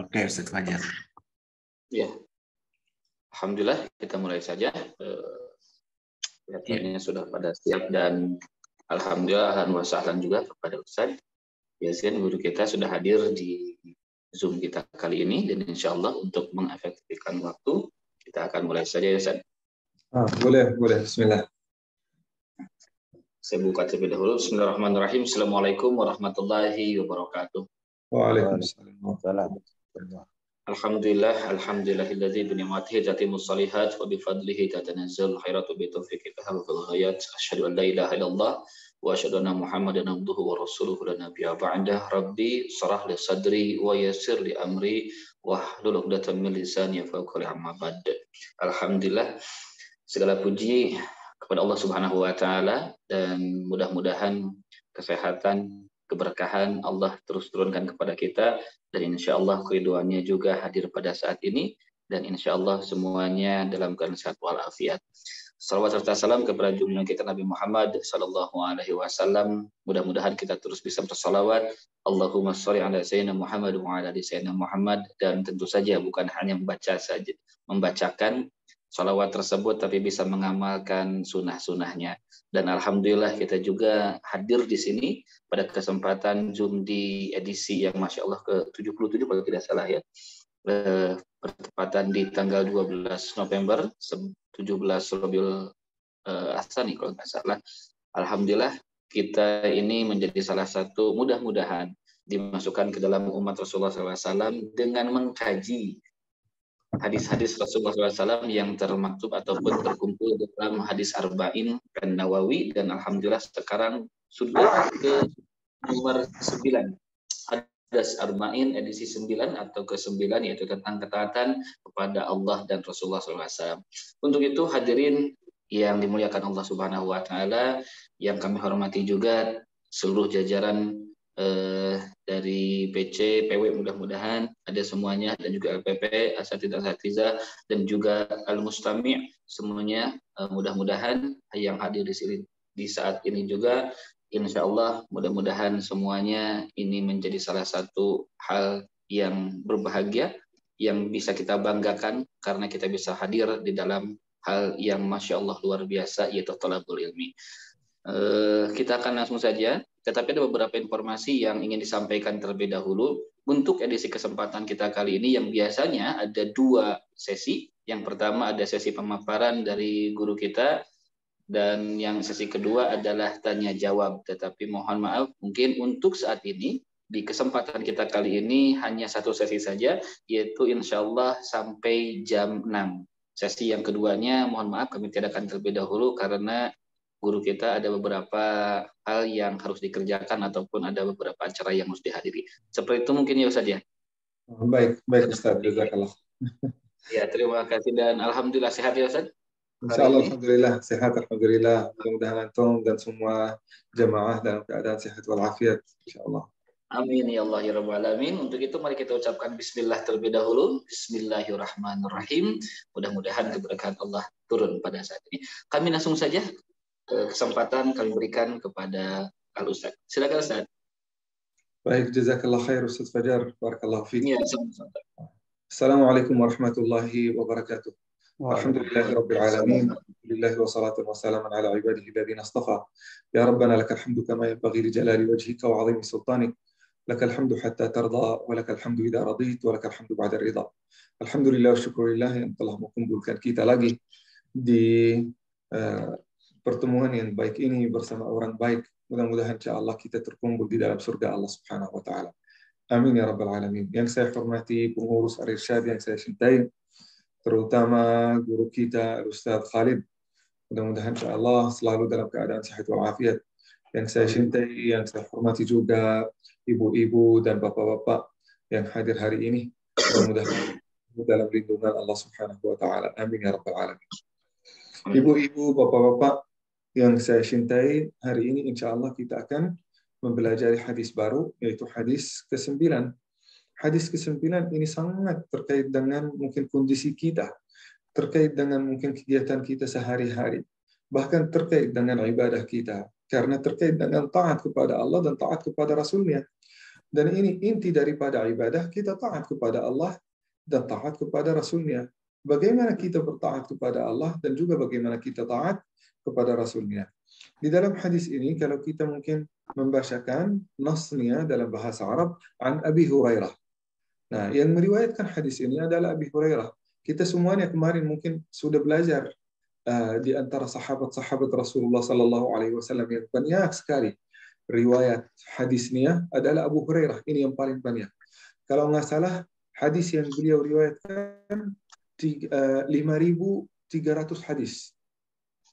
Oke, Ustaz Fajar. Ya, alhamdulillah kita mulai saja. Kelihatannya sudah pada siap dan alhamdulillah ahlan wa sahlan juga kepada Ustaz Yasin, guru kita sudah hadir di Zoom kita kali ini, dan insya Allah untuk mengefektifkan waktu kita akan mulai saja ya Ustaz. Boleh. Bismillah. Saya buka terlebih dahulu. Bismillahirrahmanirrahim. Assalamualaikum warahmatullahi wabarakatuh. Waalaikumsalam. Alhamdulillahilladzi bi ni'matihi tatimmus shalihat wa bi fadlihi tatanazzalul khairatu bi taufiqihi tahallul ghayat. Asyhadu an la ilaha illallah wa asyhadu anna Muhammadan abduhu wa rasuluhu la nabiyya ba'dah. Rabbi shrah li sadri wa yassir li amri wahlul 'uqdatam min lisani yafqahu qawli, amma ba'd. Alhamdulillah, segala puji kepada Allah Subhanahu wa taala, dan mudah-mudahan kesehatan, keberkahan Allah terus turunkan kepada kita, dan insya Allah keriduannya juga hadir pada saat ini, dan insya Allah semuanya dalam keadaan sehat walafiat. Salawat serta salam kepada junjungan kita Nabi Muhammad Sallallahu Alaihi Wasallam. Mudah-mudahan kita terus bisa bersalawat. Allahumma sholli ala sayyidina Muhammad wa ala ali sayyidina Muhammad, dan tentu saja bukan hanya membacakan salawat tersebut, tapi bisa mengamalkan sunnah-sunnahnya. Dan alhamdulillah kita juga hadir di sini pada kesempatan Zoom di edisi yang Masya Allah ke-77 kalau tidak salah ya. Bertepatan di tanggal 12 November 17 Rabiul Tsani kalau nggak salah. Alhamdulillah kita ini menjadi salah satu, mudah-mudahan dimasukkan ke dalam umat Rasulullah SAW dengan mengkaji hadis-hadis Rasulullah SAW yang termaktub ataupun terkumpul dalam hadis Arba'in An-Nawawi, dan alhamdulillah sekarang sudah ke nomor 9. Hadis Arba'in edisi 9 atau ke-9, yaitu tentang ketaatan kepada Allah dan Rasulullah SAW. Untuk itu hadirin yang dimuliakan Allah Subhanahu wa taala, yang kami hormati juga seluruh jajaran dari PC, PW, mudah-mudahan ada semuanya, dan juga LPP, asatidzah dan juga al-mustami', semuanya mudah-mudahan yang hadir di sini di saat ini juga, insya Allah mudah-mudahan semuanya ini menjadi salah satu hal yang berbahagia, yang bisa kita banggakan karena kita bisa hadir di dalam hal yang Masya Allah luar biasa, yaitu thalabul ilmi. Kita akan langsung saja, tetapi ada beberapa informasi yang ingin disampaikan terlebih dahulu. Untuk edisi kesempatan kita kali ini yang biasanya ada 2 sesi. Yang pertama ada sesi pemaparan dari guru kita, dan yang sesi kedua adalah tanya jawab. Tetapi mohon maaf, mungkin untuk saat ini di kesempatan kita kali ini hanya 1 sesi saja, yaitu insya Allah sampai jam 6. Sesi yang keduanya mohon maaf kami tiadakan terlebih dahulu karena guru kita ada beberapa hal yang harus dikerjakan ataupun ada beberapa acara yang harus dihadiri. Seperti itu mungkin ya Ustaz ya. Baik Ustaz, jazakallah. Ya, terima kasih, dan alhamdulillah sehat ya Ustaz. Insyaallah alhamdulillah sehat, alhamdulillah. Mudah-mudahan antum dan semua jamaah dalam keadaan sehat walafiat insyaallah. Amin ya Allah ya rabbal alamin. Untuk itu mari kita ucapkan bismillah terlebih dahulu. Bismillahirrahmanirrahim. Mudah-mudahan keberkahan Allah turun pada saat ini. Kami langsung saja kesempatan kami berikan kepada Al-Ustaz. Silakan Ustaz. Baik, jazakallah khair Ustaz Fajar. Barakallahu fiik. Ya, Assalamualaikum warahmatullahi wabarakatuh. Alhamdulillahi rabbil alamin. Alhamdulillah wassalatu wassalamu ala ibadihi alladhina istafa. Ya Rabbana lakal hamdu kama yanbaghi li jalali wajhika wa 'azimi sultanik. Lakal hamdu hatta tarda wa lakal hamdu idza radit wa lakal hamdu ba'da ridha. Alhamdulillah wa syukurillah yang telah mengumpulkan kita lagi di pertemuan yang baik ini bersama orang baik. Mudah-mudahan insyaallah kita terkumpul di dalam surga Allah Subhanahu wa taala. Amin ya rabbal alamin. Yang saya hormati pengurus Ar-Irsyad yang saya cintai, terutama guru kita Ustaz Khalid. Mudah-mudahan insyaallah selalu dalam keadaan sehat walafiat. Yang saya cintai, yang saya hormati juga ibu-ibu dan bapak-bapak yang hadir hari ini. Mudah-mudahan dalam lindungan Allah Subhanahu wa taala. Amin ya rabbal alamin. Ibu-ibu, bapak-bapak yang saya cintai, hari ini insya Allah kita akan mempelajari hadis baru, yaitu hadis ke-9. Hadis ke-9 ini sangat terkait dengan mungkin kondisi kita, terkait dengan mungkin kegiatan kita sehari-hari, bahkan terkait dengan ibadah kita, karena terkait dengan taat kepada Allah dan taat kepada Rasulnya. Dan ini inti daripada ibadah, kita taat kepada Allah dan taat kepada Rasulnya. Bagaimana kita bertaat kepada Allah dan juga bagaimana kita taat kepada Rasulnya. Di dalam hadis ini, kalau kita mungkin membacakan nasnya dalam bahasa Arab, an Abi Hurairah. Nah, yang meriwayatkan hadis ini adalah Abi Hurairah. Kita semuanya kemarin mungkin sudah belajar di antara sahabat-sahabat Rasulullah Sallallahu Alaihi Wasallam yang banyak sekali riwayat hadisnya adalah Abu Hurairah. Ini yang paling banyak. Kalau nggak salah, hadis yang beliau riwayatkan 5.300 hadis.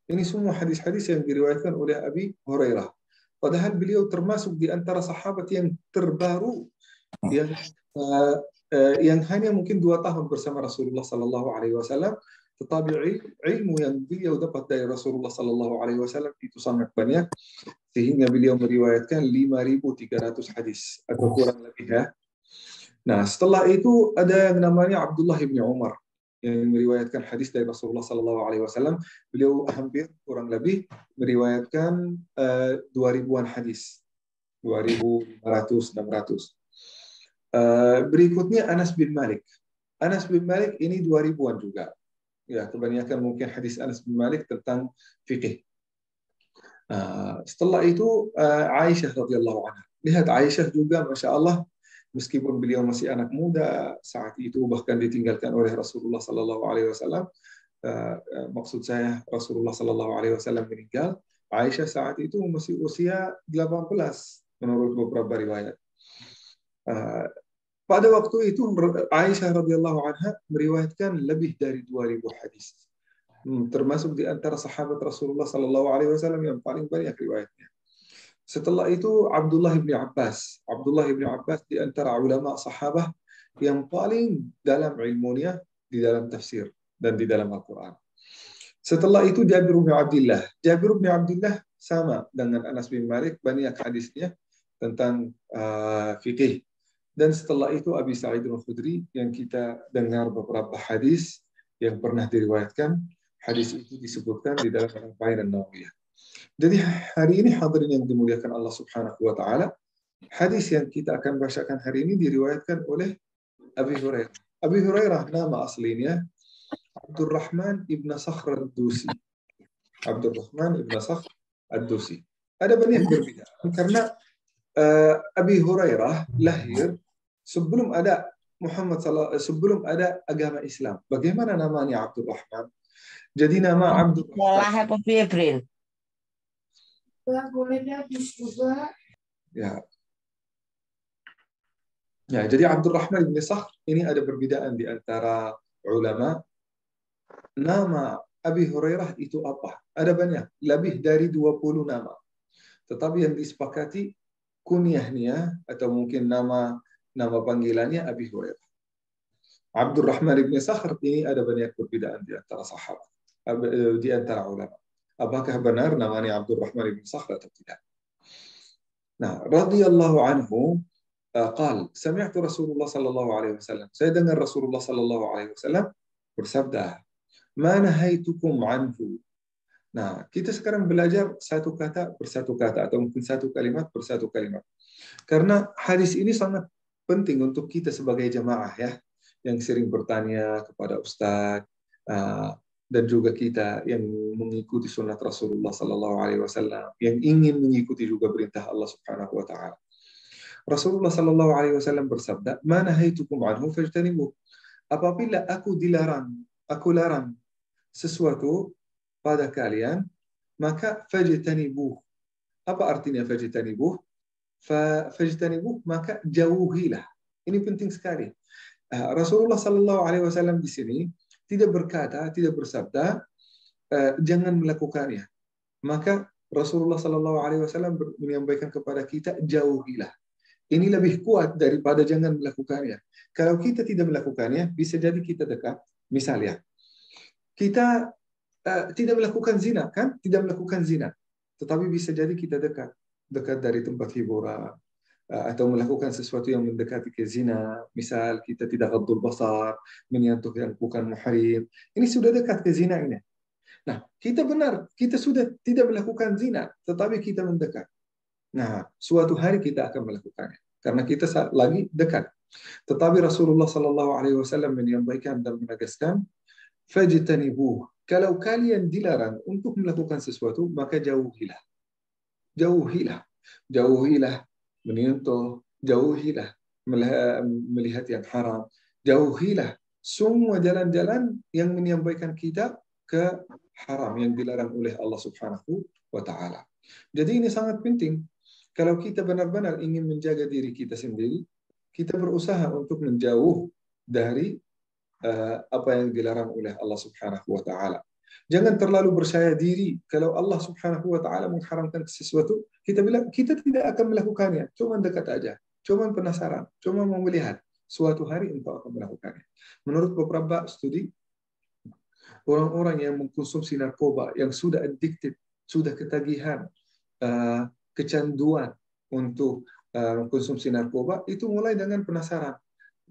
Ini semua hadis-hadis yang diriwayatkan oleh Abi Hurairah. Padahal beliau termasuk di antara sahabat yang terbaru yang hanya mungkin 2 tahun bersama Rasulullah Sallallahu Alaihi Wasallam, tetapi ilmu yang beliau dapat dari Rasulullah Sallallahu Alaihi Wasallam itu sangat banyak, sehingga beliau meriwayatkan 5.300 hadis atau kurang lebih ya. Nah, setelah itu ada yang namanya Abdullah bin Umar yang meriwayatkan hadis dari Rasulullah Sallallahu Alaihi Wasallam. Beliau hampir kurang lebih meriwayatkan 2.000-an hadis, 2.500-600. Berikutnya Anas bin Malik. Anas bin Malik ini 2.000-an juga. Ya, kebanyakan mungkin hadis Anas bin Malik tentang fikih. Setelah itu Aisyah radhiyallahu anha. Lihat Aisyah juga, masya Allah, meskipun beliau masih anak muda saat itu, bahkan ditinggalkan oleh Rasulullah Sallallahu Alaihi Wasallam. Maksud saya Rasulullah Sallallahu Alaihi Wasallam meninggal, Aisyah saat itu masih usia 18 menurut beberapa riwayat. Pada waktu itu Aisyah radhiyallahu anha meriwayatkan lebih dari 2.000 hadis. Termasuk di antara sahabat Rasulullah Sallallahu Alaihi Wasallam yang paling banyak riwayatnya. Setelah itu Abdullah bin Abbas. Abdullah bin Abbas di antara ulama sahabah yang paling dalam ilmunya di dalam tafsir dan di dalam Al-Quran. Setelah itu Jabir bin Abdullah. Jabir bin Abdullah sama dengan Anas bin Malik, banyak hadisnya tentang fikih. Dan setelah itu Abi Sa'id al-Khudri yang kita dengar beberapa hadis yang pernah diriwayatkan. Hadis itu disebutkan di dalam Al-Arba'in an-Nawawiyah. Jadi hari ini hadirin yang dimuliakan Allah Subhanahu wa taala, hadis yang kita akan bacakan hari ini diriwayatkan oleh Abi Hurairah. Abi Hurairah nama aslinya Abdurrahman ibn Sakhr ad-Dusi. Abdurrahman ibn Sakhr ad-Dusi. Ada banyak perbedaan karena Abi Hurairah lahir sebelum ada sebelum ada agama Islam. Bagaimana namanya Abdurrahman? Jadi nama Abdurrahman. Ya. Ya, jadi Abdurrahman bin Sakhr ini ada perbedaan di antara ulama. Nama Abi Hurairah itu apa? Ada banyak, lebih dari 20 nama. Tetapi yang disepakati kunyahnya atau mungkin nama panggilannya Abi Hurairah. Abdurrahman bin Sakhr ini ada banyak perbedaan di antara sahabat, di antara ulama. Apakah benar namanya Abdurrahman bin Sakhr atau tidak? Nah, radhiyallahu anhu qal, sami'tu Rasulullah sallallahu alaihi wasallam. Saya dengar Rasulullah sallallahu alaihi wasallam bersabda, "Ma nahaitukum anhu." Nah, kita sekarang belajar satu kata bersatu kata atau mungkin satu kalimat bersatu kalimat. Karena hadis ini sangat penting untuk kita sebagai jamaah ya, yang sering bertanya kepada ustaz dan juga kita yang mengikuti sunnah Rasulullah Sallallahu Alaihi Wasallam, yang ingin mengikuti juga perintah Allah Subhanahu Wa Taala. Rasulullah Sallallahu Alaihi Wasallam bersabda, "Mana haitukum anhu fajtanibuh." Apabila aku larang sesuatu pada kalian, maka fajtanibuh. Apa artinya fajtanibuh? Fajtanibuh maka jauhilah. Ini penting sekali. Rasulullah Sallallahu Alaihi Wasallam di sini tidak berkata, tidak bersabda, jangan melakukannya. Maka Rasulullah Sallallahu Alaihi Wasallam menyampaikan kepada kita, jauhilah. Ini lebih kuat daripada jangan melakukannya. Kalau kita tidak melakukannya, bisa jadi kita dekat. Misalnya, kita tidak melakukan zina, kan? Tidak melakukan zina. Tetapi bisa jadi kita dekat dari tempat hiburan, atau melakukan sesuatu yang mendekati ke zina, misal kita tidak ghadul basar, menyentuh yang bukan muhrim, ini sudah dekat ke zina ini. Nah, kita benar, kita sudah tidak melakukan zina, tetapi kita mendekat. Nah, suatu hari kita akan melakukannya. karena kita lagi dekat. Tetapi Rasulullah Sallallahu Alaihi Wasallam menyampaikan dan menegaskan, fajtanibuh. Kalau kalian dilarang untuk melakukan sesuatu, maka jauhilah. Jauhilah. Jauhilah menyentuh, jauhilah melihat yang haram, jauhilah semua jalan-jalan yang menyampaikan kita ke haram yang dilarang oleh Allah Subhanahu wa taala. Jadi ini sangat penting. Kalau kita benar-benar ingin menjaga diri kita sendiri, kita berusaha untuk menjauh dari apa yang dilarang oleh Allah Subhanahu wa taala. Jangan terlalu percaya diri kalau Allah Subhanahu wa taala mengharamkan sesuatu, kita bilang kita tidak akan melakukannya, cuma dekat aja, cuma penasaran, cuma mau melihat. Suatu hari engkau akan melakukannya. Menurut beberapa studi, orang-orang yang mengkonsumsi narkoba, yang sudah addicted, sudah ketagihan, kecanduan untuk mengkonsumsi narkoba, itu mulai dengan penasaran.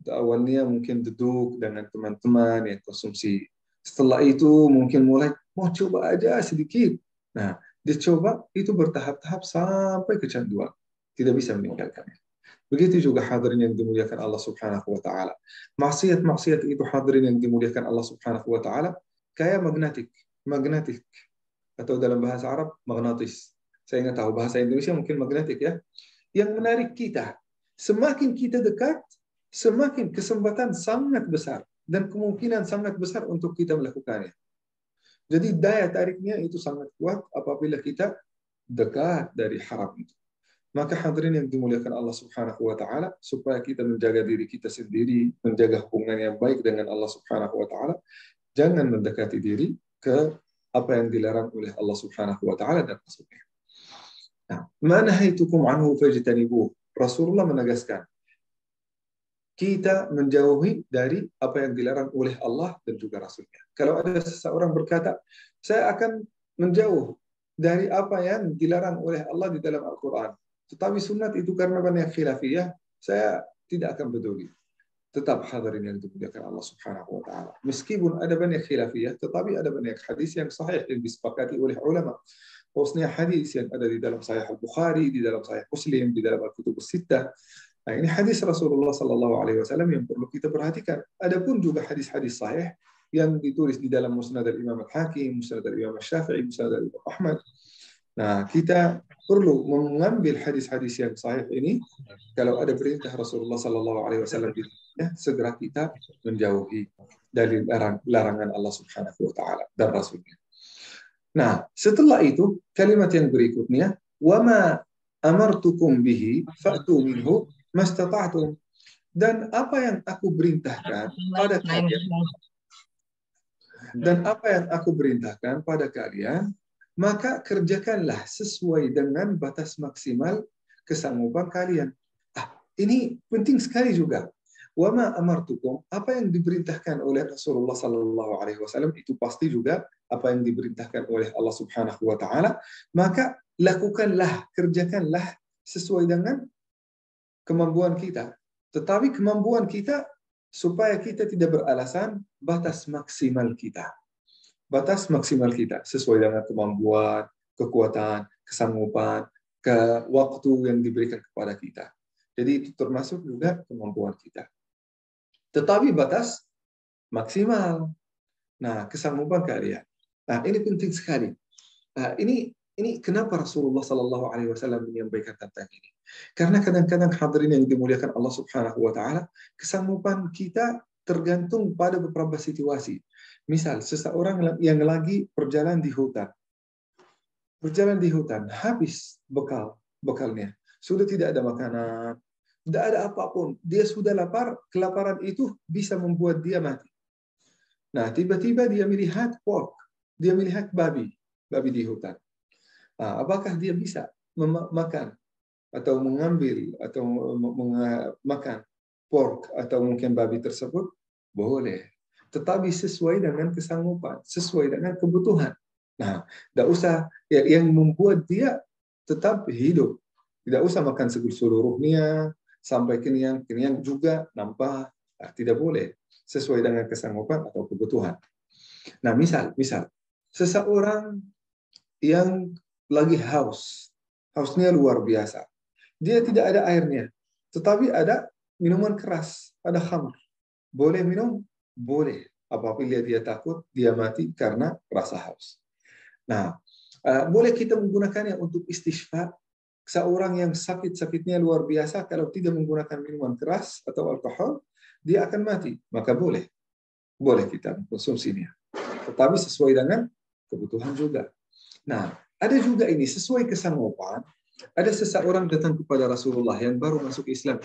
Awalnya mungkin duduk dengan teman-teman yang konsumsi. Setelah itu mungkin mulai mau coba aja sedikit. Nah, dicoba itu bertahap-tahap sampai kecanduan. Tidak bisa meninggalkannya. Begitu juga hadirin yang dimuliakan Allah Subhanahu wa taala. Maksiat-maksiat itu hadirin yang dimuliakan Allah Subhanahu wa taala kayak magnetik. Magnetik atau dalam bahasa Arab magnetis. Saya nggak tahu bahasa Indonesia mungkin magnetik ya. Yang menarik kita. Semakin kita dekat, semakin kesempatan sangat besar dan kemungkinan sangat besar untuk kita melakukannya. Jadi daya tariknya itu sangat kuat apabila kita dekat dari haram itu. Maka hadirin yang dimuliakan Allah Subhanahu wa taala, supaya kita menjaga diri kita sendiri, menjaga hubungan yang baik dengan Allah Subhanahu wa taala, jangan mendekati diri ke apa yang dilarang oleh Allah Subhanahu wa taala dan Rasulnya. Nah, ma nahaitukum anhu fajtanibuh. Rasulullah menegaskan kita menjauhi dari apa yang dilarang oleh Allah dan juga Rasulnya. Kalau ada seseorang berkata, saya akan menjauh dari apa yang dilarang oleh Allah di dalam Al-Quran. Tetapi sunat itu karena banyak khilafiyah, saya tidak akan peduli. Tetap hadirin yang dimuliakan Allah Subhanahu wa taala. Meskipun ada banyak khilafiyah, tetapi ada banyak hadis yang sahih yang disepakati oleh ulama. Khususnya hadis yang ada di dalam Sahih Al-Bukhari, di dalam Sahih Muslim, di dalam Al-Kutub Sittah. Nah, ini hadis Rasulullah Sallallahu Alaihi Wasallam yang perlu kita perhatikan. Adapun juga hadis-hadis sahih yang ditulis di dalam Musnad al-Imam Al-Hakim, Musnad al-Imam Al-Syafi'i, Musnad al-Imam Ahmad. Nah, kita perlu mengambil hadis-hadis yang sahih ini. Kalau ada perintah Rasulullah Sallallahu Alaihi Wasallam, segera kita menjauhi dari larangan Allah Subhanahu Wa Taala dan Rasulnya. Nah, setelah itu kalimat yang berikutnya, wama amartukum bihi fa'tu minhu mastata'tum. Dan apa yang aku perintahkan pada kalian, maka kerjakanlah sesuai dengan batas maksimal kesanggupan kalian. Ini penting sekali juga. Wama amartukum, apa yang diperintahkan oleh Rasulullah Sallallahu Alaihi Wasallam itu pasti juga apa yang diperintahkan oleh Allah Subhanahu Wa Taala. Maka lakukanlah, kerjakanlah sesuai dengan kemampuan kita. Tetapi kemampuan kita supaya kita tidak beralasan batas maksimal kita. Batas maksimal kita sesuai dengan kemampuan, kekuatan, kesanggupan, ke waktu yang diberikan kepada kita. Jadi itu termasuk juga kemampuan kita. Tetapi batas maksimal. Nah, kesanggupan kalian. Nah, ini penting sekali. Nah, ini kenapa Rasulullah Sallallahu Alaihi Wasallam menyampaikan tentang ini? Karena kadang-kadang hadirin yang dimuliakan Allah Subhanahu Wa Taala, kesanggupan kita tergantung pada beberapa situasi. Misal, seseorang yang lagi berjalan di hutan. Berjalan di hutan, habis bekalnya. Sudah tidak ada makanan, tidak ada apapun. Dia sudah lapar, kelaparan itu bisa membuat dia mati. Nah, tiba-tiba dia melihat pork, dia melihat babi di hutan. Nah, apakah dia bisa makan atau mengambil atau makan pork atau mungkin babi tersebut? Boleh. Tetapi sesuai dengan kesanggupan, sesuai dengan kebutuhan. Nah, tidak usah yang membuat dia tetap hidup. Tidak usah makan seluruhnya sampai kenyang juga nampak. Nah, tidak boleh. Sesuai dengan kesanggupan atau kebutuhan. Nah, misal seseorang yang lagi hausnya luar biasa. Dia tidak ada airnya. Tetapi ada minuman keras, ada khamr. Boleh minum? Boleh. Apabila dia takut, dia mati karena rasa haus. Nah, boleh kita menggunakannya untuk istishfa. Seorang yang sakit-sakitnya luar biasa, kalau tidak menggunakan minuman keras atau alkohol, dia akan mati. Maka boleh kita konsumsinya. Tetapi sesuai dengan kebutuhan juga. Nah, ada juga ini, sesuai kesanggupan, ada seseorang datang kepada Rasulullah yang baru masuk Islam.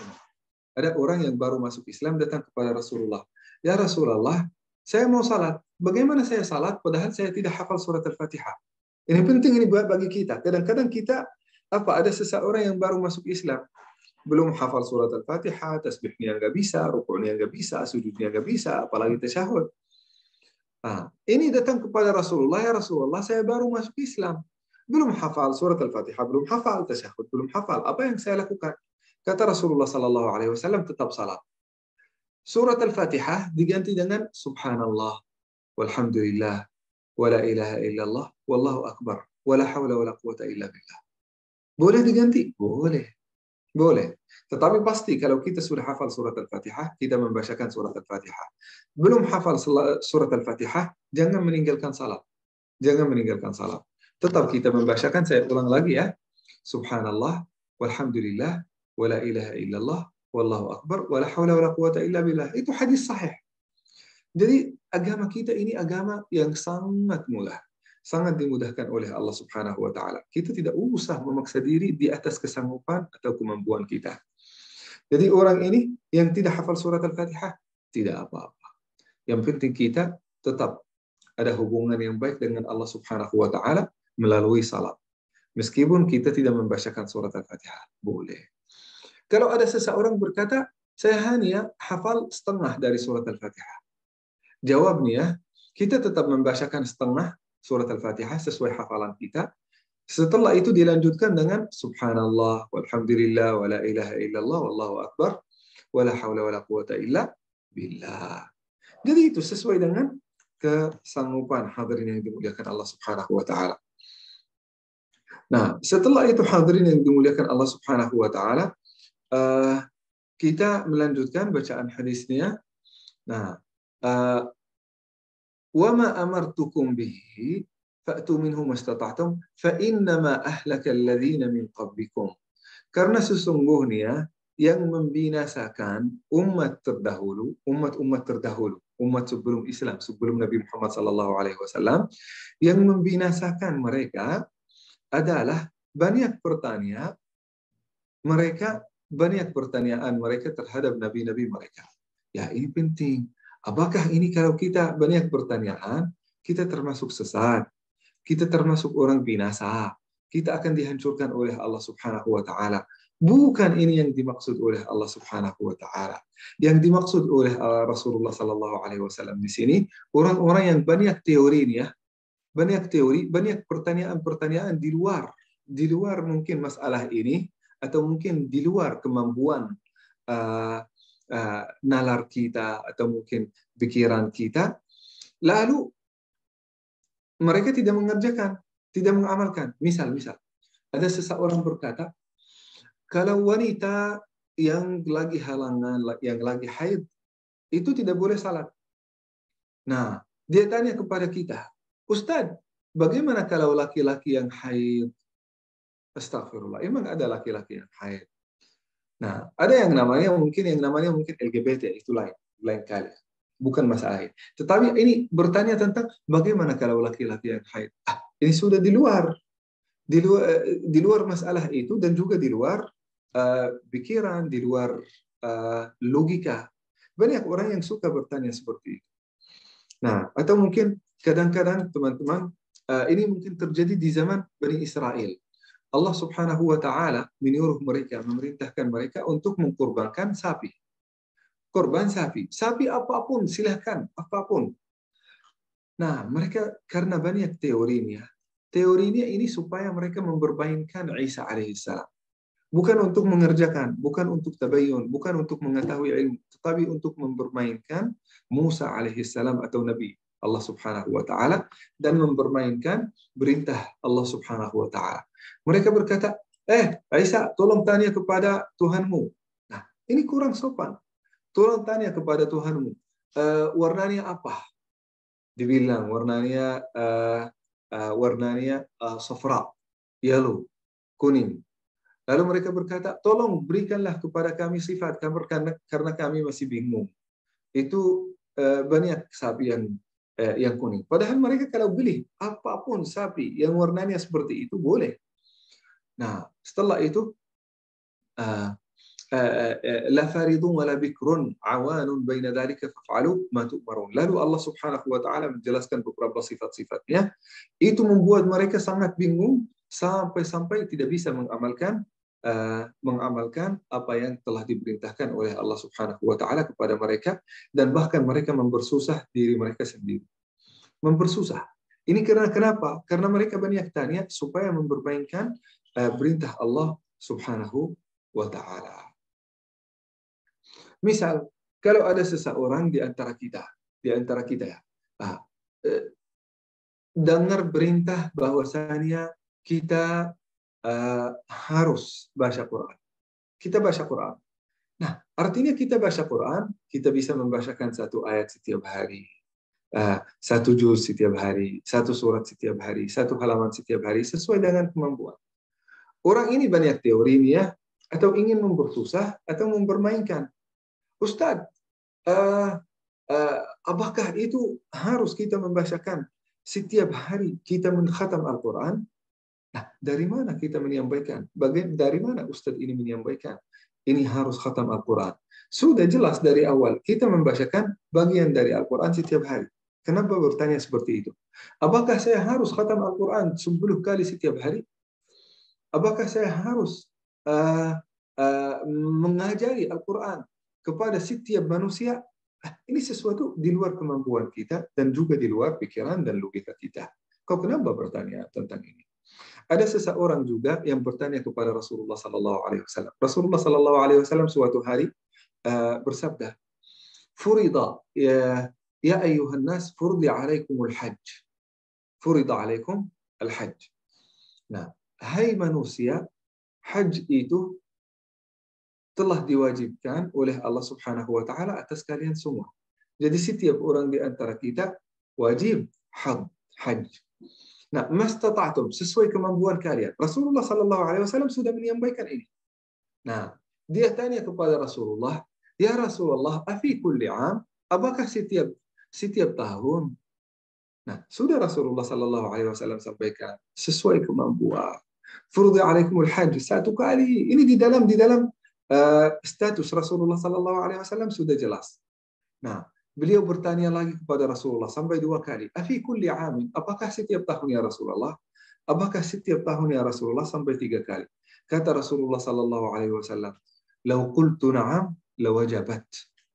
Ada orang yang baru masuk Islam datang kepada Rasulullah. Ya Rasulullah, saya mau salat. Bagaimana saya salat padahal saya tidak hafal surat Al-Fatihah? Ini penting ini buat bagi kita. Kadang-kadang kita ada seseorang yang baru masuk Islam, belum hafal surat Al-Fatihah, tasbihnya nggak bisa, rukuknya nggak bisa, sujudnya nggak bisa, apalagi tasyahud. Nah, ini datang kepada Rasulullah, ya Rasulullah, saya baru masuk Islam, belum hafal surat Al-Fatihah, belum hafal tasyahud, belum hafal. Apa yang saya lakukan? Kata Rasulullah Sallallahu Alaihi Wasallam, tetap salat. Surat Al-Fatihah diganti dengan Subhanallah, walhamdulillah, wala ilaha illallah, wallahu akbar, wala hawla wala quwata illa billah. Boleh diganti? Boleh. Tetapi pasti kalau kita sudah hafal surat Al-Fatihah, kita membacakan surat Al-Fatihah. Belum hafal surat Al-Fatihah, jangan meninggalkan salat. Tetap kita membacakan, saya ulang lagi ya. Subhanallah, walhamdulillah, wala ilaha illallah, wallahu akbar, wala hawla wala quwata illa billah. Itu hadis sahih. Jadi agama kita ini agama yang sangat mudah. Sangat dimudahkan oleh Allah Subhanahu wa taala. Kita tidak usah memaksa diri di atas kesanggupan atau kemampuan kita. Jadi orang ini yang tidak hafal surat Al-Fatihah tidak apa-apa. Yang penting kita tetap ada hubungan yang baik dengan Allah Subhanahu wa taala melalui salat. Meskipun kita tidak membacakan surat Al-Fatihah, boleh. Kalau ada seseorang berkata, saya hanya hafal setengah dari surat Al-Fatihah. Jawabnya, kita tetap membacakan setengah surat Al-Fatihah sesuai hafalan kita. Setelah itu dilanjutkan dengan Subhanallah, walhamdulillah, wala ilaha illallah, wallahu akbar, wala hawla wala quwata illa billah. Jadi itu sesuai dengan kesanggupan hadirin yang dimuliakan Allah Subhanahu wa taala. Nah, setelah itu hadirin yang dimuliakan Allah Subhanahu wa taala, kita melanjutkan bacaan hadisnya. Nah, وَمَا أَمَرْتُكُمْ بِهِ فَأْتُوا مِنْهُ مَا اسْتَطَعْتُمْ فَإِنَّمَا أَهْلَكَ الَّذِينَ مِنْ قَبْلِكُمْ. Karena sesungguhnya yang membinasakan umat terdahulu, umat sebelum Islam, sebelum Nabi Muhammad SAW, yang membinasakan mereka adalah banyak pertanyaan mereka terhadap nabi-nabi mereka. Ya, ini penting. Apakah ini kalau kita banyak pertanyaan, kita termasuk sesat, kita termasuk orang binasa, kita akan dihancurkan oleh Allah Subhanahu wa taala. Bukan ini yang dimaksud oleh Allah Subhanahu wa taala. Yang dimaksud oleh Rasulullah sallallahu alaihi wasallam di sini orang-orang yang banyak teori ini ya. Banyak teori, banyak pertanyaan-pertanyaan di luar mungkin masalah ini atau mungkin di luar kemampuan nalar kita atau mungkin pikiran kita, lalu mereka tidak mengerjakan, tidak mengamalkan. Misal, ada seseorang berkata, kalau wanita yang lagi halangan, yang lagi haid, itu tidak boleh salat. Nah, dia tanya kepada kita, Ustadz, bagaimana kalau laki-laki yang haid? Astagfirullah, emang ada laki-laki yang haid? Nah, ada yang namanya mungkin LGBT, itu lain kali. Bukan masalah ini. Tetapi ini bertanya tentang bagaimana kalau laki-laki yang haid. Ini sudah di luar masalah itu dan juga di luar pikiran, di luar logika. Banyak orang yang suka bertanya seperti itu. Nah, atau mungkin kadang-kadang teman-teman ini mungkin terjadi di zaman Bani Israel. Allah Subhanahu wa taala menyuruh mereka, memerintahkan mereka untuk mengkorbankan sapi. Korban sapi. Sapi apapun, silahkan, apapun. Nah, mereka karena banyak teorinya ini supaya mereka mempermainkan Isa alaihissalam. Bukan untuk mengerjakan, bukan untuk tabayyun, bukan untuk mengetahui ilmu, tetapi untuk mempermainkan Musa alaihissalam atau Nabi Allah Subhanahu wa taala dan mempermainkan perintah Allah Subhanahu wa taala. Mereka berkata, Isa, tolong tanya kepada Tuhanmu. Nah, Ini kurang sopan. Tolong tanya kepada Tuhanmu, warnanya apa? Dibilang warnanya safra, yellow, kuning. Lalu mereka berkata, tolong berikanlah kepada kami sifat karena kami masih bingung. Itu banyak sapi yang kuning. Padahal mereka kalau beli apapun sapi yang warnanya seperti itu boleh. Nah, setelah itu la faridun wala bikrun awanun baina dzalika faf'alu ma tu'marun. Lalu Allah Subhanahu wa taala menjelaskan beberapa sifat-sifatnya. Itu membuat mereka sangat bingung sampai-sampai tidak bisa mengamalkan apa yang telah diperintahkan oleh Allah Subhanahu wa taala kepada mereka, dan bahkan mereka mempersusah diri mereka sendiri. Mempersusah. Ini kenapa? Karena mereka banyak tanya supaya mempermainkan perintah Allah Subhanahu wa taala. Misal, kalau ada seseorang di antara kita ya, dengar perintah bahwasanya kita harus baca Quran. Kita baca Quran. Nah, artinya kita baca Quran, kita bisa membacakan satu ayat setiap hari, satu juz setiap hari, satu surat setiap hari, satu halaman setiap hari, sesuai dengan kemampuan. Orang ini banyak teorinya, atau ingin mempersusah, atau mempermainkan. Ustadz, apakah itu harus kita membacakan setiap hari kita mengkhatam Al-Quran? Nah, dari mana kita menyampaikan? Dari mana Ustadz ini menyampaikan? Ini harus khatam Al-Quran. Sudah jelas dari awal, kita membacakan bagian dari Al-Quran setiap hari. Kenapa bertanya seperti itu? Apakah saya harus khatam Al-Quran 10 kali setiap hari? Apakah saya harus mengajari Al-Quran kepada setiap manusia? Ini sesuatu di luar kemampuan kita dan juga di luar pikiran dan logika kita. Kau kenapa bertanya tentang ini? Ada seseorang juga yang bertanya kepada Rasulullah Sallallahu Alaihi Wasallam. Rasulullah Sallallahu Alaihi Wasallam suatu hari bersabda, "Furida ya ayuhan nas, furdi alaikumul hajj, furida alaikum al hajj." Nah, hai manusia, haji itu telah diwajibkan oleh Allah Subhanahu Wa Taala atas kalian semua. Jadi setiap orang di antara kita wajib haji. Nah, mastata'tum, sesuai kemampuan kalian. Rasulullah Sallallahu Alaihi Wasallam sudah menyampaikan ini. Nah, dia tanya kepada Rasulullah, ya Rasulullah, afi kulli am, apakah setiap tahun? Nah, sudah Rasulullah Sallallahu Alaihi Wasallam sampaikan sesuai kemampuan. Furdi alaikumul hajj, satu kali. Ini di dalam status Rasulullah Sallallahu Alaihi Wasallam sudah jelas. Nah, beliau bertanya lagi kepada Rasulullah sampai 2 kali. Afi kulli amin, apakah setiap tahun ya Rasulullah? Apakah setiap tahun ya Rasulullah? Sampai 3 kali. Kata Rasulullah Sallallahu Alaihi Wasallam, "Lau qultu na'am, lawajabat."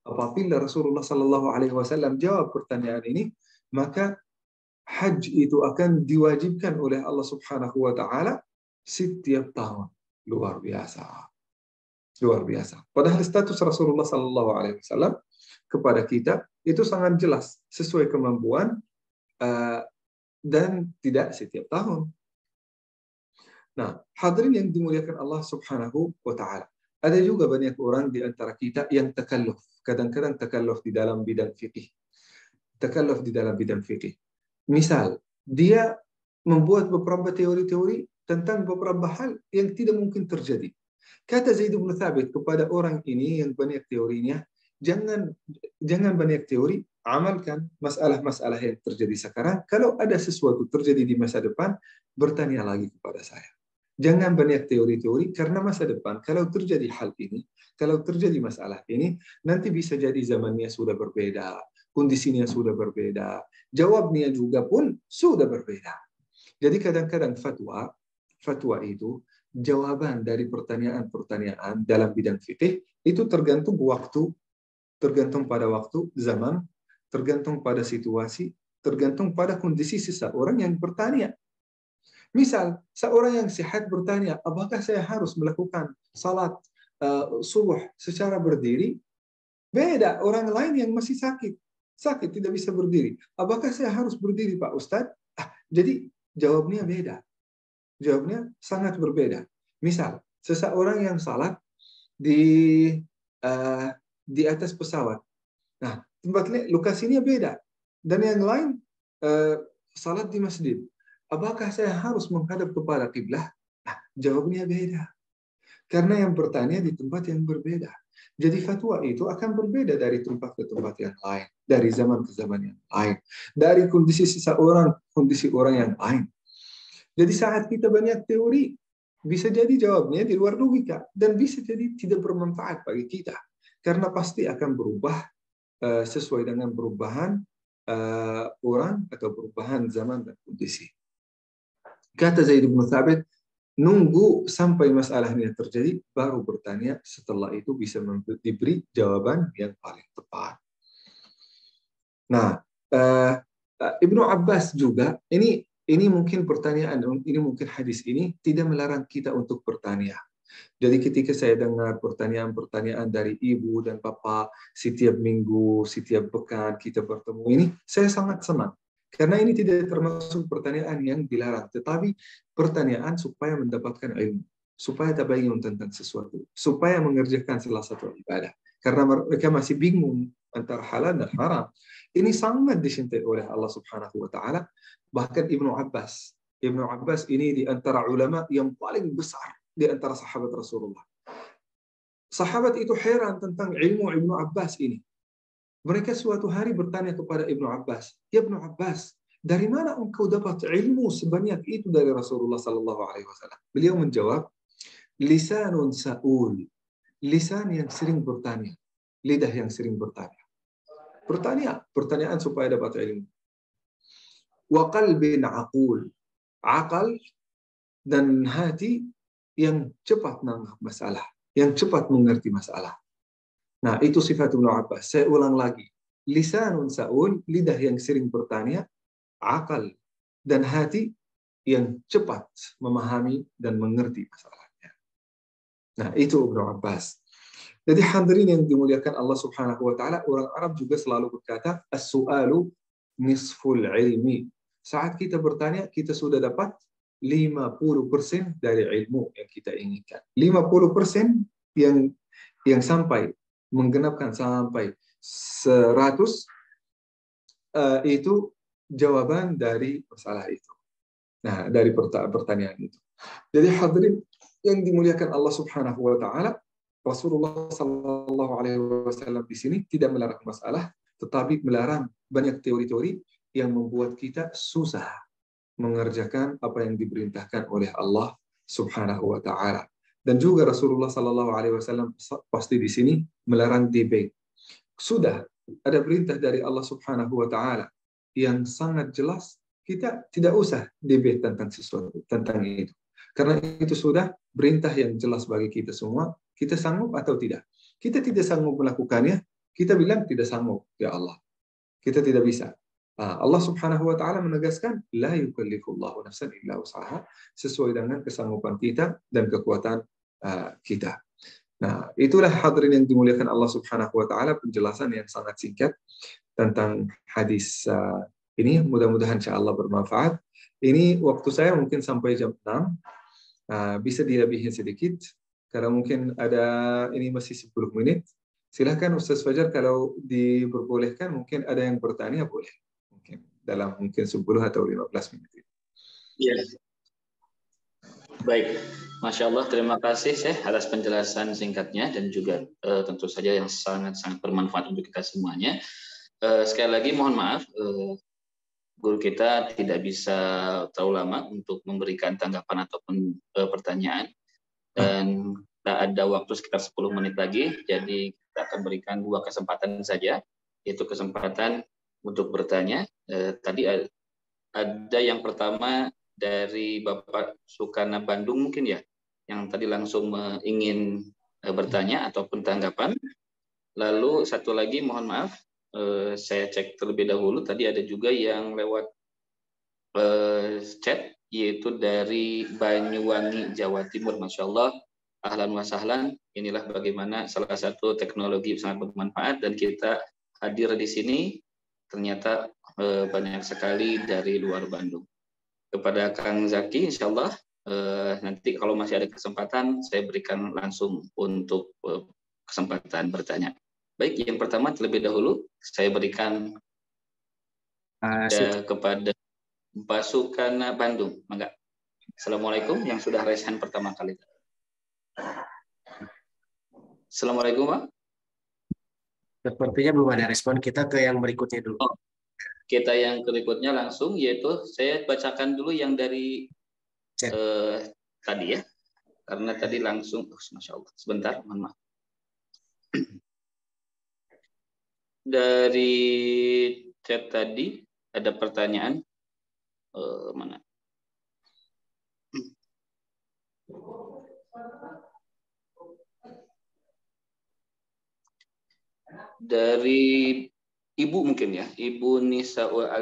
Apabila Rasulullah Sallallahu Alaihi Wasallam jawab pertanyaan ini, maka haji itu akan diwajibkan oleh Allah Subhanahu Wa Taala setiap tahun. Luar biasa. Luar biasa. Padahal status Rasulullah Sallallahu Alaihi Wasallam kepada kita itu sangat jelas, sesuai kemampuan dan tidak setiap tahun. Nah, hadirin yang dimuliakan Allah Subhanahu wa taala. Ada juga banyak orang di antara kita yang takalluf. Kadang-kadang takalluf di dalam bidang fikih. Takalluf di dalam bidang fikih. Misal, dia membuat beberapa teori-teori tentang beberapa hal yang tidak mungkin terjadi. Kata Zaid bin Thabit kepada orang ini yang banyak teorinya, jangan banyak teori, amalkan masalah-masalah yang terjadi sekarang. Kalau ada sesuatu terjadi di masa depan, bertanya lagi kepada saya. Jangan banyak teori-teori, karena masa depan, kalau terjadi hal ini, kalau terjadi masalah ini, nanti bisa jadi zamannya sudah berbeda, kondisinya sudah berbeda, jawabnya juga pun sudah berbeda. Jadi kadang-kadang fatwa itu, jawaban dari pertanyaan-pertanyaan dalam bidang fikih, itu tergantung waktu, tergantung pada waktu, zaman, tergantung pada situasi, tergantung pada kondisi seseorang yang bertanya. Misal, seorang yang sehat bertanya, apakah saya harus melakukan salat subuh secara berdiri? Beda orang lain yang masih sakit tidak bisa berdiri. Apakah saya harus berdiri, Pak Ustadz? Jadi jawabnya beda. Jawabnya sangat berbeda. Misal, seseorang yang salat di di atas pesawat. Nah, tempat lokasinya beda. Dan yang lain salat di masjid. Apakah saya harus menghadap kepada kiblah? Nah, jawabnya beda. Karena yang bertanya di tempat yang berbeda. Jadi fatwa itu akan berbeda dari tempat ke tempat yang lain, dari zaman ke zaman yang lain, dari kondisi seseorang, kondisi orang yang lain. Jadi saat kita banyak teori, bisa jadi jawabnya di luar logika dan bisa jadi tidak bermanfaat bagi kita. Karena pasti akan berubah sesuai dengan perubahan orang atau perubahan zaman dan kondisi. Kata Zaid bin Thabit, nunggu sampai masalahnya terjadi, baru bertanya, setelah itu bisa diberi jawaban yang paling tepat. Nah, Ibnu Abbas juga, ini mungkin pertanyaan, ini mungkin hadis ini tidak melarang kita untuk bertanya. Jadi ketika saya dengar pertanyaan-pertanyaan dari ibu dan bapak setiap minggu, setiap pekan kita bertemu ini, saya sangat senang. Karena ini tidak termasuk pertanyaan yang dilarang, tetapi pertanyaan supaya mendapatkan ilmu, supaya tabayun tentang sesuatu, supaya mengerjakan salah satu ibadah. Karena mereka masih bingung antara halal dan haram. Ini sangat dicintai oleh Allah Subhanahu wa taala. Bahkan Ibnu Abbas ini di antara ulama yang paling besar di antara sahabat Rasulullah. Sahabat itu heran tentang ilmu Ibnu Abbas ini. Mereka suatu hari bertanya kepada Ibnu Abbas, "Ya Ibnu Abbas, dari mana engkau dapat ilmu sebanyak itu dari Rasulullah sallallahu alaihi wasallam?" Beliau menjawab, "Lisanun sa'ul." Lisan yang sering bertanya, lidah yang sering bertanya. Pertanyaan supaya dapat ilmu. Wa qalbin aqul. Akal dan hati yang cepat menangkap masalah, yang cepat mengerti masalah. Nah, itu sifat Ibnu Abbas. Saya ulang lagi. Lisanun sa'ul, lidah yang sering bertanya, akal dan hati yang cepat memahami dan mengerti masalahnya. Nah, itu Ibnu Abbas. Jadi hadirin yang dimuliakan Allah Subhanahu wa taala, orang Arab juga selalu berkata, as-su'alu nisful ilmi. Saat kita bertanya, kita sudah dapat 50% dari ilmu yang kita inginkan. 50% yang sampai menggenapkan sampai 100 itu jawaban dari masalah itu. Nah, dari pertanyaan itu. Jadi hadirin yang dimuliakan Allah Subhanahu wa taala, Rasulullah sallallahu alaihi wasallam di sini tidak melarang masalah, tetapi melarang banyak teori-teori yang membuat kita susah mengerjakan apa yang diperintahkan oleh Allah Subhanahu wa taala. Dan juga Rasulullah sallallahu alaihi wasallam pasti di sini melarang debate. Sudah ada perintah dari Allah Subhanahu wa taala yang sangat jelas, kita tidak usah debate tentang sesuatu, tentang itu. Karena itu sudah perintah yang jelas bagi kita semua, kita sanggup atau tidak. Kita tidak sanggup melakukannya, kita bilang tidak sanggup, ya Allah. Kita tidak bisa. Allah Subhanahu wa taala menegaskan la yukallifullahu nafsan illa wus'aha, sesuai dengan kesanggupan kita dan kekuatan kita. Nah, itulah hadirin yang dimuliakan Allah Subhanahu wa taala, penjelasan yang sangat singkat tentang hadis ini. Mudah-mudahan insyaallah bermanfaat. Ini waktu saya mungkin sampai jam 6. Bisa dilebihin sedikit karena mungkin ada ini masih 10 menit. Silakan Ustaz Fajar, kalau diperbolehkan mungkin ada yang bertanya boleh. Dalam mungkin 10 atau 15 menit. Ya. Baik, Masya Allah, terima kasih Syekh atas penjelasan singkatnya dan juga tentu saja yang sangat-sangat bermanfaat untuk kita semuanya. Sekali lagi mohon maaf, guru kita tidak bisa terlalu lama untuk memberikan tanggapan ataupun pertanyaan, dan kita ada waktu sekitar 10 menit lagi, jadi kita akan berikan 2 kesempatan saja, yaitu kesempatan untuk bertanya. Tadi ada yang pertama dari Bapak Sukana Bandung mungkin ya, yang tadi langsung ingin bertanya ataupun tanggapan. Lalu satu lagi mohon maaf, saya cek terlebih dahulu, tadi ada juga yang lewat chat, yaitu dari Banyuwangi, Jawa Timur. Masya Allah, ahlan wa sahlan. Inilah bagaimana salah satu teknologi sangat bermanfaat dan kita hadir di sini ternyata banyak sekali dari luar Bandung. Kepada Kang Zaki, insya Allah nanti kalau masih ada kesempatan saya berikan langsung untuk kesempatan bertanya. Baik, yang pertama terlebih dahulu saya berikan kepada Mbak Sukana Bandung. Mangga. Assalamualaikum yang sudah raise hand pertama kali. Assalamualaikum, Pak. Sepertinya belum ada respon, kita ke yang berikutnya dulu. Oh, kita yang berikutnya langsung, yaitu saya bacakan dulu yang dari tadi ya. Karena tadi langsung, Masya Allah, sebentar, mohon maaf. Dari chat tadi ada pertanyaan, mana? Dari Ibu mungkin ya, Ibu Nisaul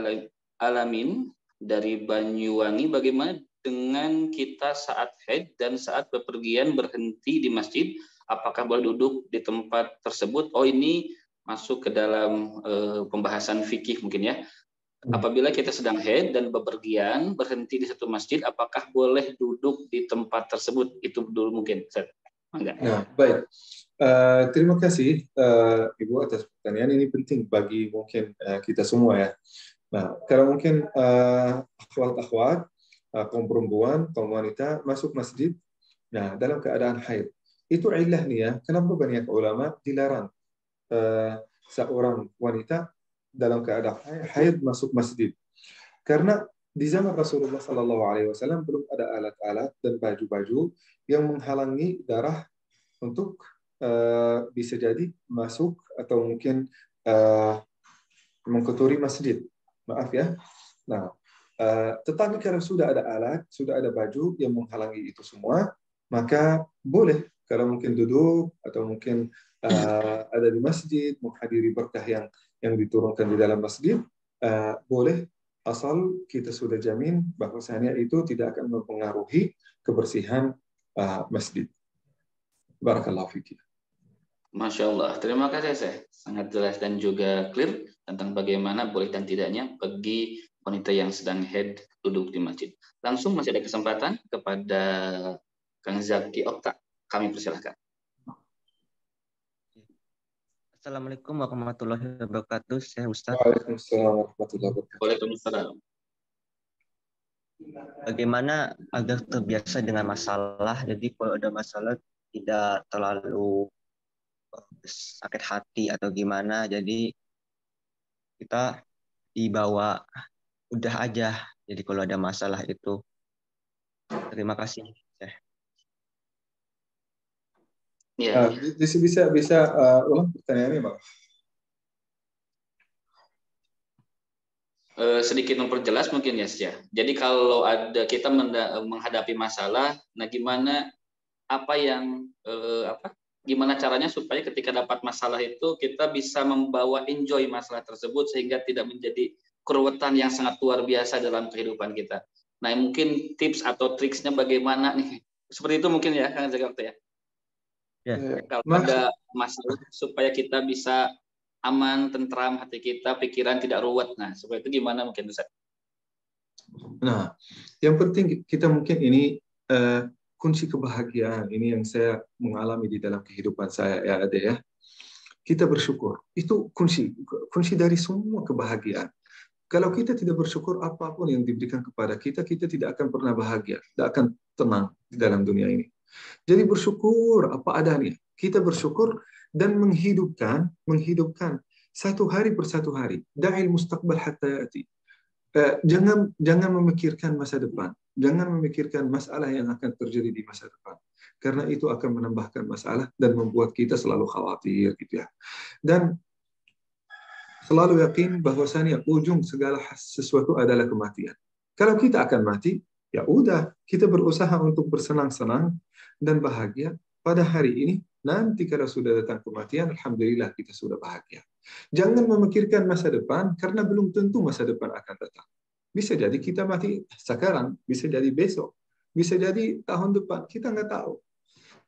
Alamin dari Banyuwangi, bagaimana dengan kita saat haid dan saat bepergian berhenti di masjid, apakah boleh duduk di tempat tersebut? Oh, ini masuk ke dalam pembahasan fikih mungkin ya. Apabila kita sedang haid dan bepergian berhenti di satu masjid, apakah boleh duduk di tempat tersebut? Itu dulu mungkin. Enggak. Nah, baik. Terima kasih Ibu atas pertanyaan, ini penting bagi mungkin kita semua ya. Nah, kalau mungkin akhwat-akhwat, kaum perempuan, kaum wanita masuk masjid, nah dalam keadaan haid, itu illah nih ya. Kenapa banyak ulama dilarang seorang wanita dalam keadaan haid masuk masjid? Karena di zaman Rasulullah SAW belum ada alat-alat dan baju-baju yang menghalangi darah untuk bisa jadi masuk atau mungkin mengkotori masjid. Maaf ya. Nah, tetapi kalau sudah ada alat, sudah ada baju yang menghalangi itu semua, maka boleh kalau mungkin duduk atau mungkin ada di masjid, menghadiri berkah yang diturunkan di dalam masjid, boleh asal kita sudah jamin bahwasanya itu tidak akan mempengaruhi kebersihan masjid. Barakallahu fiik. Masya Allah, terima kasih saya. Sangat jelas dan juga clear tentang bagaimana boleh dan tidaknya bagi wanita yang sedang haid duduk di masjid. Langsung masih ada kesempatan kepada Kang Zaki Okta. Kami persilahkan. Assalamualaikum warahmatullahi wabarakatuh. Saya Ustaz. Waalaikumsalam warahmatullahi wabarakatuh. Waalaikumsalam. Bagaimana agar terbiasa dengan masalah? Jadi kalau ada masalah tidak terlalu sakit hati atau gimana. Jadi kita dibawa udah aja. Jadi kalau ada masalah itu. Terima kasih. Ya. Bisa ulang pertanyaannya, Bang? Sedikit memperjelas mungkin ya. Jadi kalau ada kita menghadapi masalah, nah gimana gimana caranya supaya ketika dapat masalah itu kita bisa membawa enjoy masalah tersebut sehingga tidak menjadi keruwetan yang sangat luar biasa dalam kehidupan kita. Nah, mungkin tips atau triksnya bagaimana nih? Seperti itu mungkin ya, Kang Jakarta ya. Kalau ada masalah supaya kita bisa aman, tentram hati kita, pikiran tidak ruwet. Nah, supaya itu gimana mungkin Ustaz? Nah, yang penting kita mungkin ini kunci kebahagiaan ini yang saya mengalami di dalam kehidupan saya ya ada ya. Kita bersyukur. Itu kunci dari semua kebahagiaan. Kalau kita tidak bersyukur apapun yang diberikan kepada kita, kita tidak akan pernah bahagia, tidak akan tenang di dalam dunia ini. Jadi bersyukur apa adanya. Kita bersyukur dan menghidupkan satu hari per satu hari. Da'il mustaqbal hatta ya'ti. Jangan memikirkan masa depan. Jangan memikirkan masalah yang akan terjadi di masa depan. Karena itu akan menambahkan masalah dan membuat kita selalu khawatir gitu ya. Dan selalu yakin bahwasanya ujung segala sesuatu adalah kematian. Kalau kita akan mati, ya udah, kita berusaha untuk bersenang-senang dan bahagia pada hari ini. Nanti kalau sudah datang kematian, alhamdulillah kita sudah bahagia. Jangan memikirkan masa depan karena belum tentu masa depan akan datang. Bisa jadi kita mati sekarang, bisa jadi besok, bisa jadi tahun depan, kita nggak tahu.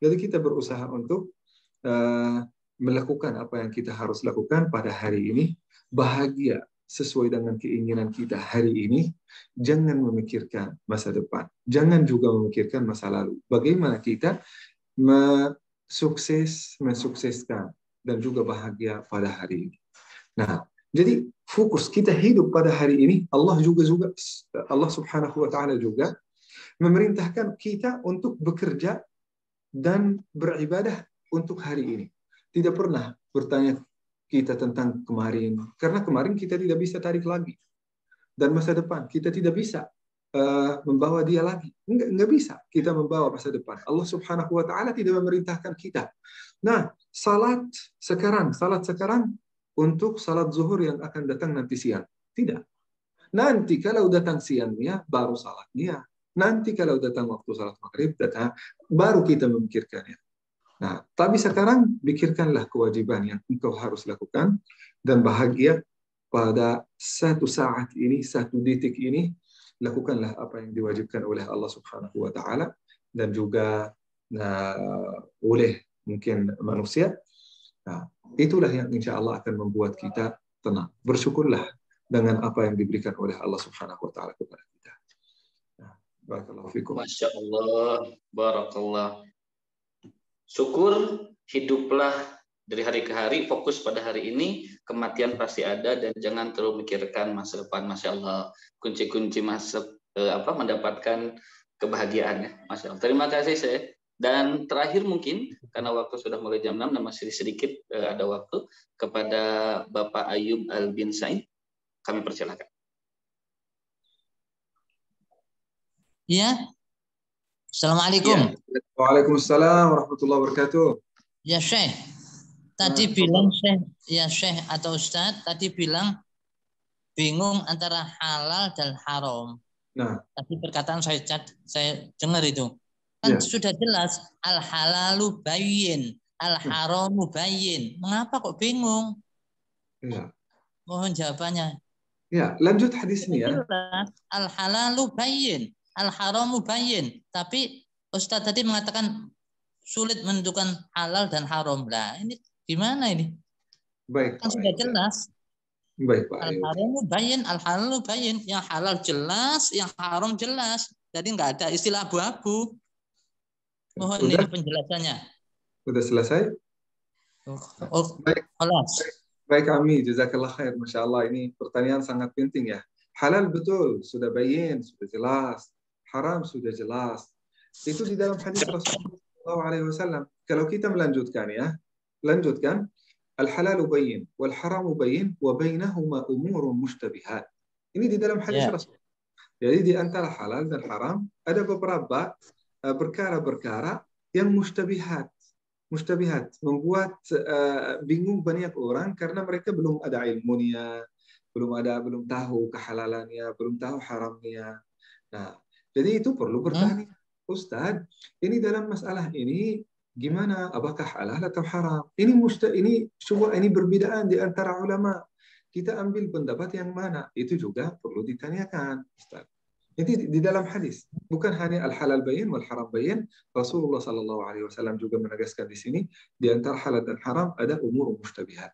Jadi kita berusaha untuk melakukan apa yang kita harus lakukan pada hari ini, bahagia sesuai dengan keinginan kita hari ini. Jangan memikirkan masa depan, jangan juga memikirkan masa lalu. Bagaimana kita sukses mensukseskan dan juga bahagia pada hari ini. Nah, jadi fokus kita hidup pada hari ini, Allah Subhanahu wa taala juga memerintahkan kita untuk bekerja dan beribadah untuk hari ini. Tidak pernah bertanya kita tentang kemarin, karena kemarin kita tidak bisa tarik lagi. Dan masa depan kita tidak bisa membawa dia lagi. Enggak bisa kita membawa masa depan. Allah Subhanahu wa taala tidak memerintahkan kita. Nah, salat sekarang untuk salat zuhur yang akan datang nanti siang. Tidak. Nanti kalau datang siangnya baru salatnya. Nanti kalau datang waktu salat maghrib baru kita memikirkannya. Nah, tapi sekarang pikirkanlah kewajiban yang engkau harus lakukan dan bahagia pada satu saat ini, satu detik ini, lakukanlah apa yang diwajibkan oleh Allah Subhanahu wa taala dan juga oleh mungkin manusia. Nah, itulah yang insya Allah akan membuat kita tenang. Bersyukurlah dengan apa yang diberikan oleh Allah Subhanahu wa taala kepada kita. Nah, barakallahu fikum. Masya Allah, barakallah. Syukur, hiduplah dari hari ke hari, fokus pada hari ini, kematian pasti ada dan jangan terlalu memikirkan masa depan. Masya Allah, kunci-kunci mendapatkan kebahagiaannya. Masya Allah. Terima kasih saya. Dan terakhir mungkin, karena waktu sudah mulai jam 6 dan masih sedikit ada waktu, kepada Bapak Ayub Al-Bin Said, kami persilakan. Ya. Assalamualaikum. Ya. Waalaikumsalam warahmatullahi wabarakatuh. Ya Syekh, tadi bilang Syekh atau Ustadz tadi bilang bingung antara halal dan haram. Nah, tadi perkataan saya dengar itu. Kan sudah jelas al-halalu bayyin, al-haramu bayyin. Mengapa kok bingung? Ya. Mohon jawabannya. Ya, lanjut hadis ini ya. Al-halalu bayyin, al-haramu bayyin. Tapi Ustadz tadi mengatakan sulit menentukan halal dan haram. Lah, ini gimana ini? Baik. Kan sudah jelas. Baik, Pak. Al-haramu bayyin, al-halalu bayyin. Yang halal jelas, yang haram jelas. Jadi nggak ada istilah abu-abu. Mohon ini penjelasannya. Sudah selesai? Baik. Baik kami, jazakallah khair. Masya Allah, ini pertanyaan sangat penting ya. Halal betul, sudah bayin, sudah jelas. Haram sudah jelas. Itu di dalam hadis Rasulullah SAW. Kalau kita melanjutkan ya, lanjutkan. Al-halalu bayyin, wal-haramu bayyin, wa bainahuma umurun mushtabihat. Ini di dalam hadis Rasulullah. Jadi di antara halal dan haram, ada beberapa perkara-perkara yang mushtabihat. Mushtabihat, membuat bingung banyak orang karena mereka belum ada ilmunya, belum tahu kehalalannya, belum tahu haramnya. Nah, jadi itu perlu bertanya, Ustaz, ini dalam masalah ini gimana? Apakah halal atau haram? Ini berbedaan di antara ulama. Kita ambil pendapat yang mana? Itu juga perlu ditanyakan, Ustaz. Ini di dalam hadis, bukan hanya al-halal bayyin wal haram bayyin. Rasulullah sallallahu alaihi wasallam juga menegaskan di sini di antara halal dan haram ada umur mushtabihat.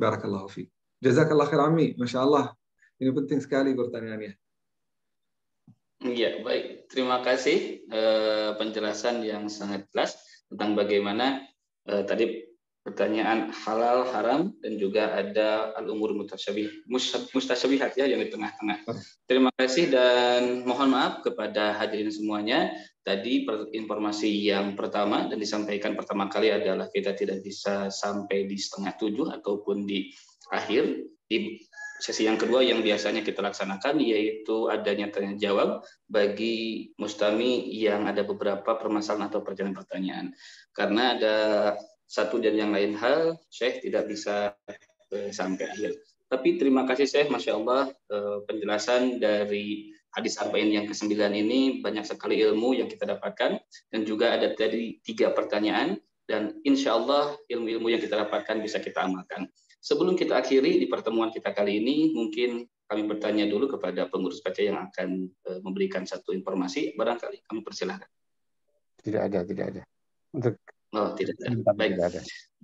Barakallahu fiik. Jazakallah khair Ammi, masyaallah. Ini penting sekali pertanyaannya. Iya, baik. Terima kasih penjelasan yang sangat jelas tentang bagaimana tadi pertanyaan halal, haram, dan juga ada al-umur mustasyabihat ya yang di tengah-tengah. Terima kasih dan mohon maaf kepada hadirin semuanya. Tadi informasi yang pertama dan disampaikan pertama kali adalah kita tidak bisa sampai di 6:30 ataupun di akhir. Di sesi yang kedua yang biasanya kita laksanakan yaitu adanya tanya jawab bagi mustami yang ada beberapa permasalahan atau pertanyaan. Karena ada satu dan yang lain hal, Syekh tidak bisa sampai akhir. Tapi terima kasih Syekh, Masya Allah, penjelasan dari hadis arba'in yang ke-9 ini banyak sekali ilmu yang kita dapatkan dan juga ada tadi 3 pertanyaan dan insya Allah ilmu-ilmu yang kita dapatkan bisa kita amalkan. Sebelum kita akhiri di pertemuan kita kali ini, mungkin kami bertanya dulu kepada pengurus baca yang akan memberikan satu informasi. Barangkali kami persilahkan. Tidak ada. Untuk tidak ada. Baik.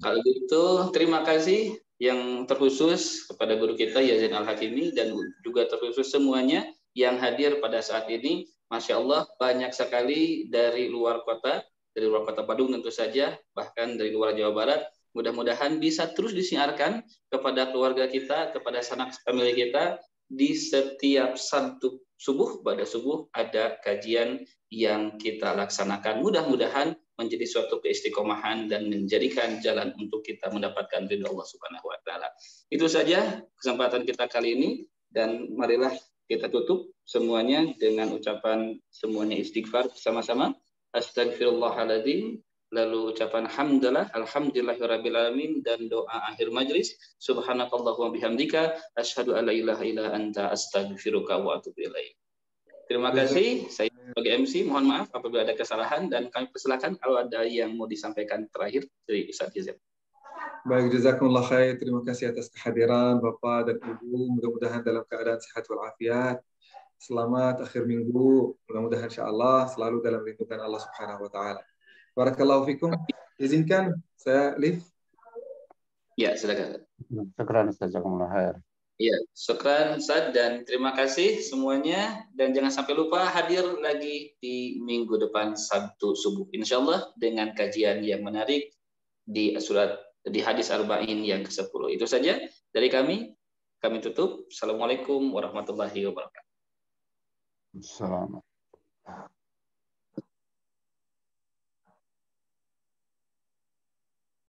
Kalau gitu, terima kasih yang terkhusus kepada guru kita Yazin Al-Hakimi dan juga terkhusus semuanya yang hadir pada saat ini Masya Allah, banyak sekali dari luar kota Bandung tentu saja, bahkan dari luar Jawa Barat. Mudah-mudahan bisa terus disiarkan kepada keluarga kita, kepada sanak famili kita, di setiap Sabtu subuh, pada subuh ada kajian yang kita laksanakan. Mudah-mudahan menjadi suatu keistiqomahan dan menjadikan jalan untuk kita mendapatkan ridho Allah Subhanahu wa taala. Itu saja kesempatan kita kali ini, dan marilah kita tutup semuanya dengan ucapan semuanya istighfar bersama-sama. Astagfirullahaladzim, lalu ucapan hamdalah, alhamdulillahirabbil alamin, dan doa akhir majlis. Subhanakallahumma bihamdika asyhadu an la ilaha illa anta astaghfiruka wa atubu ilaik. Terima kasih. Saya sebagai MC mohon maaf apabila ada kesalahan, dan kami persilakan kalau ada yang mau disampaikan terakhir dari Ustaz Hizam. Baik, jazakumullah khair. Terima kasih atas kehadiran Bapak dan Ibu. Mudah-mudahan dalam keadaan sehat walafiat. Selamat akhir minggu. Mudah-mudahan insyaallah selalu dalam lindungan Allah Subhanahu wa taala. Barakallahu fikum. Izinkan saya live. Ya, silakan. Syukran Ustaz, jazakumullah khair. Ya, syukran Ustaz, dan terima kasih semuanya, dan jangan sampai lupa hadir lagi di minggu depan Sabtu subuh insyaallah dengan kajian yang menarik di hadis arba'in yang ke-10. Itu saja dari kami tutup. Assalamualaikum warahmatullahi wabarakatuh. Assalamualaikum.